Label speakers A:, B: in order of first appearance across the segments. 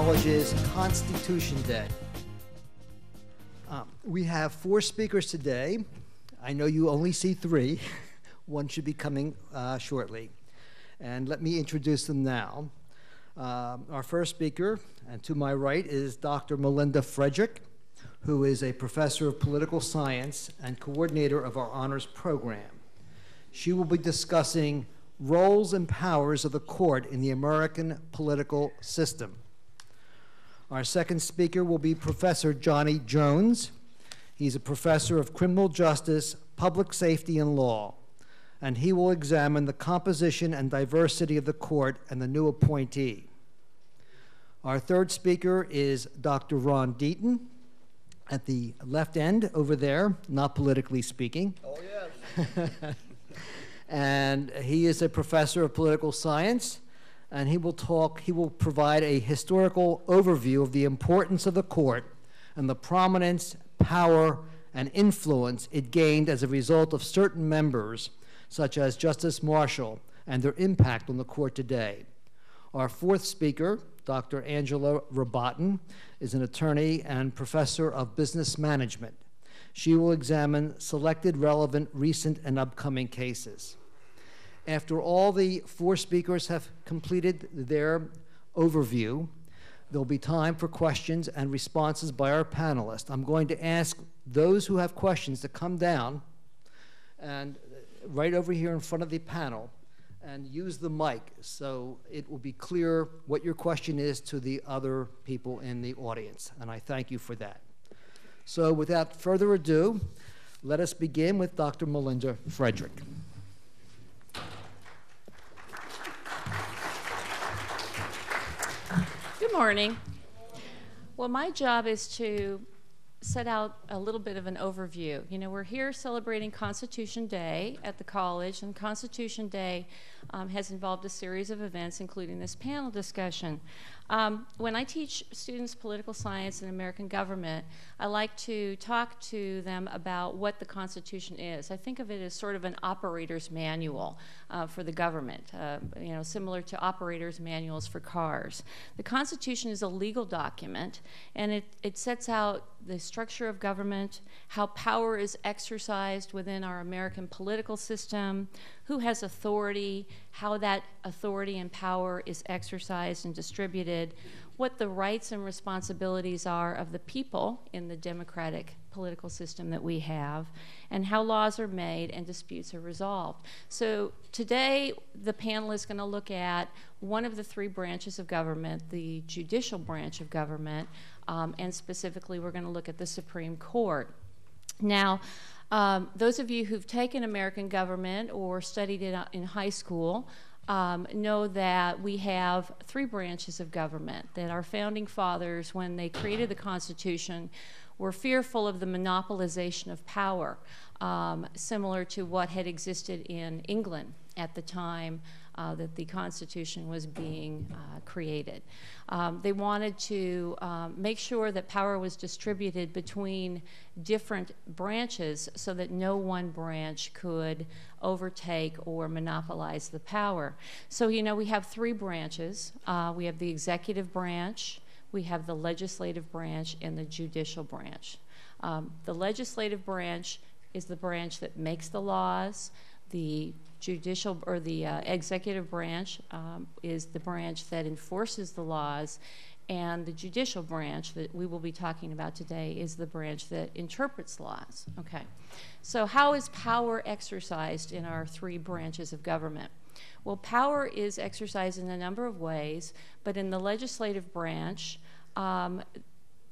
A: College's Constitution Day. We have 4 speakers today. I know you only see 3. One should be coming shortly. And let me introduce them now. Our first speaker, and to my right, is Dr. Melinda Frederick, who is a professor of political science and coordinator of our honors program. She will be discussing roles and powers of the court in the American political system. Our second speaker will be Professor Johnny Jones. He's a professor of criminal justice, public safety, and law, and he will examine the composition and diversity of the court and the new appointee. Our third speaker is Dr. Ron Deaton, at the left end over there, not politically speaking.
B: Oh, yes.
A: And he is a professor of political science, and he will provide a historical overview of the importance of the court and the prominence, power, and influence it gained as a result of certain members, such as Justice Marshall, and their impact on the court today. Our fourth speaker, Dr. Angela Rabatin, is an attorney and professor of business management. She will examine selected relevant recent and upcoming cases. After all the 4 speakers have completed their overview, there'll be time for questions and responses by our panelists. I'm going to ask those who have questions to come down and right over here in front of the panel and use the mic so it will be clear what your question is to the other people in the audience, and I thank you for that. So without further ado, let us begin with Dr. Melinda Frederick.
C: Good morning. Well, my job is to set out a little bit of an overview. You know, we're here celebrating Constitution Day at the college, and Constitution Day has involved a series of events, including this panel discussion. When I teach students political science and American government, I like to talk to them about what the Constitution is. I think of it as sort of an operator's manual for the government, you know, similar to operators' manuals for cars. The Constitution is a legal document, and it sets out the structure of government, how power is exercised within our American political system, who has authority, how that authority and power is exercised and distributed, what the rights and responsibilities are of the people in the democratic political system that we have, and how laws are made and disputes are resolved. So today, the panel is going to look at one of the 3 branches of government, the judicial branch of government, and specifically we're going to look at the Supreme Court. Now, those of you who've taken American government or studied it in high school know that we have 3 branches of government, that our founding fathers, when they created the Constitution, were fearful of the monopolization of power, similar to what had existed in England at the time that the Constitution was being created. They wanted to make sure that power was distributed between different branches so that no one branch could overtake or monopolize the power. So, you know, we have 3 branches. We have the executive branch, we have the legislative branch, and the judicial branch. The legislative branch is the branch that makes the laws. The judicial or the executive branch is the branch that enforces the laws, and the judicial branch that we will be talking about today is the branch that interprets laws. Okay, so how is power exercised in our 3 branches of government? Well, power is exercised in a number of ways, but in the legislative branch,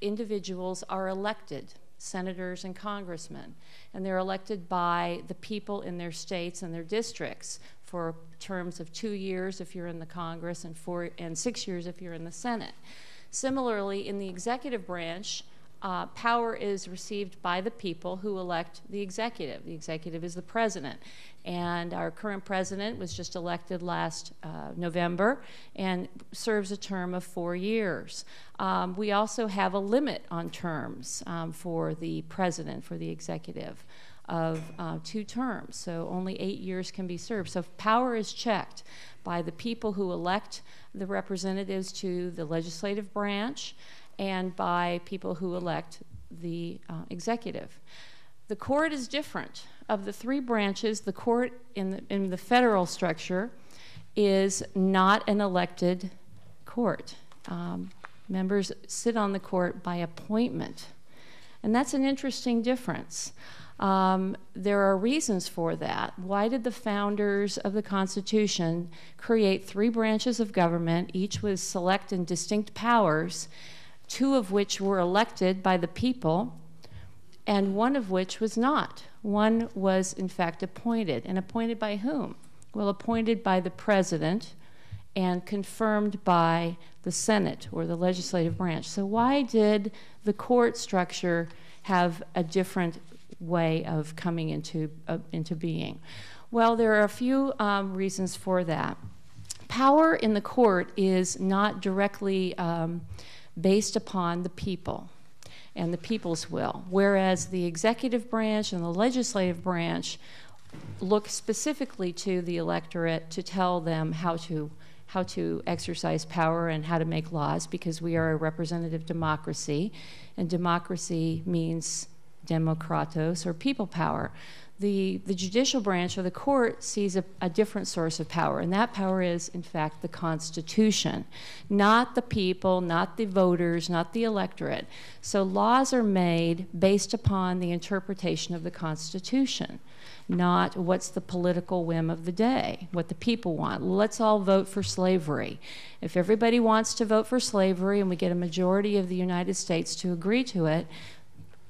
C: individuals are elected, senators and congressmen, and they're elected by the people in their states and their districts for terms of 2 years if you're in the Congress and 6 years if you're in the Senate. Similarly, in the executive branch, power is received by the people who elect the executive. The executive is the president, and our current president was just elected last November and serves a term of 4 years. We also have a limit on terms for the president, for the executive. of 2 terms, so only 8 years can be served. So power is checked by the people who elect the representatives to the legislative branch and by people who elect the executive. The court is different. Of the 3 branches, the court in the federal structure is not an elected court. Members sit on the court by appointment. And that's an interesting difference. There are reasons for that. Why did the founders of the Constitution create 3 branches of government, each with select and distinct powers, 2 of which were elected by the people, and 1 of which was not? One was, in fact, appointed. And appointed by whom? Well, appointed by the president and confirmed by the Senate or the legislative branch. So why did the court structure have a different way of coming into being? Well, there are a few reasons for that. Power in the court is not directly based upon the people and the people's will, whereas the executive branch and the legislative branch look specifically to the electorate to tell them how to exercise power and how to make laws, because we are a representative democracy, and democracy means demokratos, or people power. The judicial branch or the court sees a different source of power, and that power is, in fact, the Constitution, not the people, not the voters, not the electorate. So laws are made based upon the interpretation of the Constitution, not what's the political whim of the day, what the people want. Let's all vote for slavery. If everybody wants to vote for slavery and we get a majority of the United States to agree to it,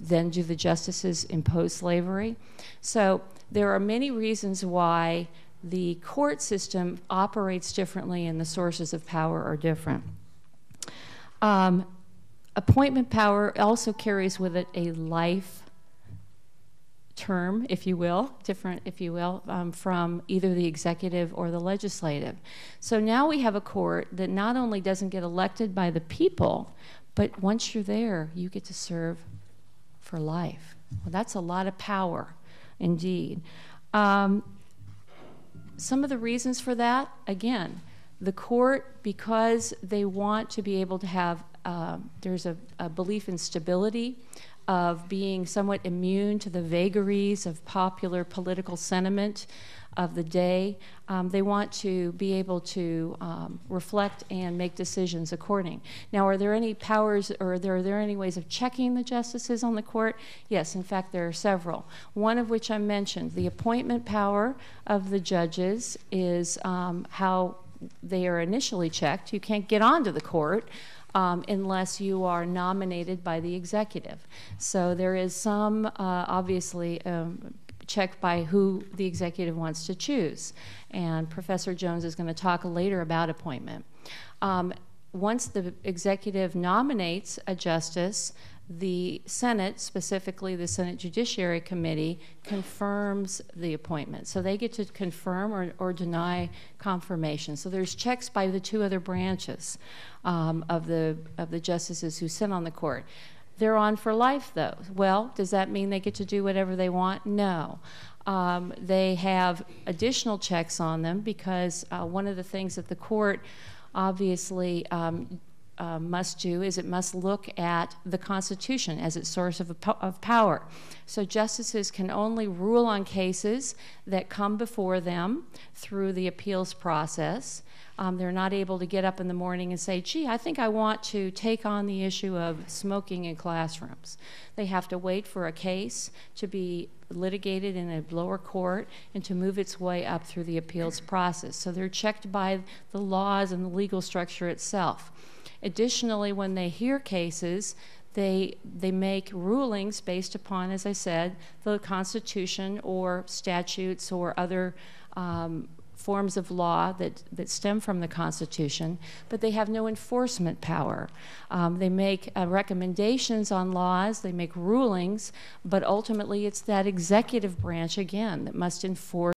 C: then do the justices impose slavery? So there are many reasons why the court system operates differently and the sources of power are different. Appointment power also carries with it a life term, if you will, different, if you will, from either the executive or the legislative. So now we have a court that not only doesn't get elected by the people, but once you're there, you get to serve for life. Well, that's a lot of power, indeed. Some of the reasons for that, again, the court, because they want to be able to have, there's a belief in stability, of being somewhat immune to the vagaries of popular political sentiment of the day. They want to be able to reflect and make decisions according. Now, are there any powers, or are there any ways of checking the justices on the court? Yes, in fact, there are several. One of which I mentioned, the appointment power of the judges is how they are initially checked. You can't get onto the court unless you are nominated by the executive. So there is some, obviously, check by who the executive wants to choose. And Professor Jones is going to talk later about appointment. Once the executive nominates a justice, the Senate, specifically the Senate Judiciary Committee, confirms the appointment. So they get to confirm or deny confirmation. So there's checks by the 2 other branches of the justices who sit on the court. They're on for life, though. Well, does that mean they get to do whatever they want? No. They have additional checks on them because one of the things that the court obviously must do is it must look at the Constitution as its source of power. So justices can only rule on cases that come before them through the appeals process. They're not able to get up in the morning and say, gee, I think I want to take on the issue of smoking in classrooms. They have to wait for a case to be litigated in a lower court and to move its way up through the appeals process. So they're checked by the laws and the legal structure itself. Additionally, when they hear cases, they make rulings based upon, as I said, the Constitution or statutes or other forms of law that stem from the Constitution, but they have no enforcement power. They make recommendations on laws, they make rulings, but ultimately it's that executive branch, again, that must enforce